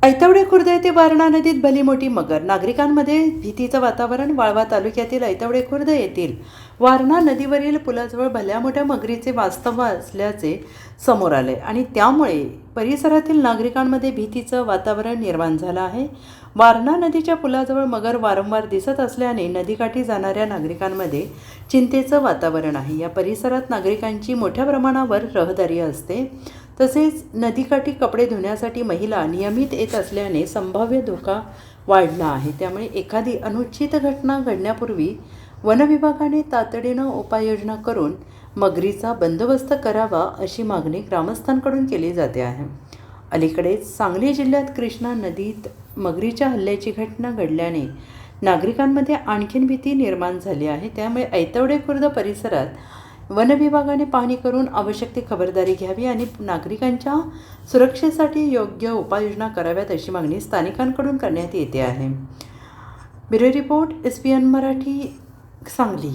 ऐतवडे खुर्द येथे वारणा नदीत भली मोठी मगर. नागरिकांमध्ये भीतीचं वातावरण. वाळवा तालुक्यातील ऐतवडे खुर्द येथील वारणा नदीवरील पुलाजवळ भल्या मोठ्या मगरीचे वास्तव असल्याचे समोर आले आणि त्यामुळे परिसरातील नागरिकांमध्ये भीतीचं वातावरण निर्माण झालं आहे. वारणा नदीच्या पुलाजवळ मगर वारंवार दिसत असल्याने नदीकाठी जाणाऱ्या नागरिकांमध्ये चिंतेचं वातावरण आहे. या परिसरात नागरिकांची मोठ्या प्रमाणावर रहदारी असते. तसेच नदीकाठी कपडे धुण्यासाठी महिला नियमित येत असल्याने संभाव्य धोका वाढला आहे. त्यामुळे एखादी अनुचित घटना घडण्यापूर्वी वनविभागाने तातडीनं उपाययोजना करून मगरीचा बंदोबस्त करावा अशी मागणी ग्रामस्थांकडून केली जाते आहे. अलीकडेच सांगली जिल्ह्यात कृष्णा नदीत मगरीच्या हल्ल्याची घटना घडल्याने नागरिकांमध्ये आणखीन भीती निर्माण झाली आहे. त्यामुळे ऐतवडे खुर्द परिसरात वनविभागाने पाहणी करून आवश्यक ती खबरदारी घ्यावी आणि नागरिकांच्या सुरक्षेसाठी योग्य उपाययोजना कराव्यात अशी मागणी स्थानिकांकडून करण्यात येते आहे. Bureau report SPN Marathi, Sangli.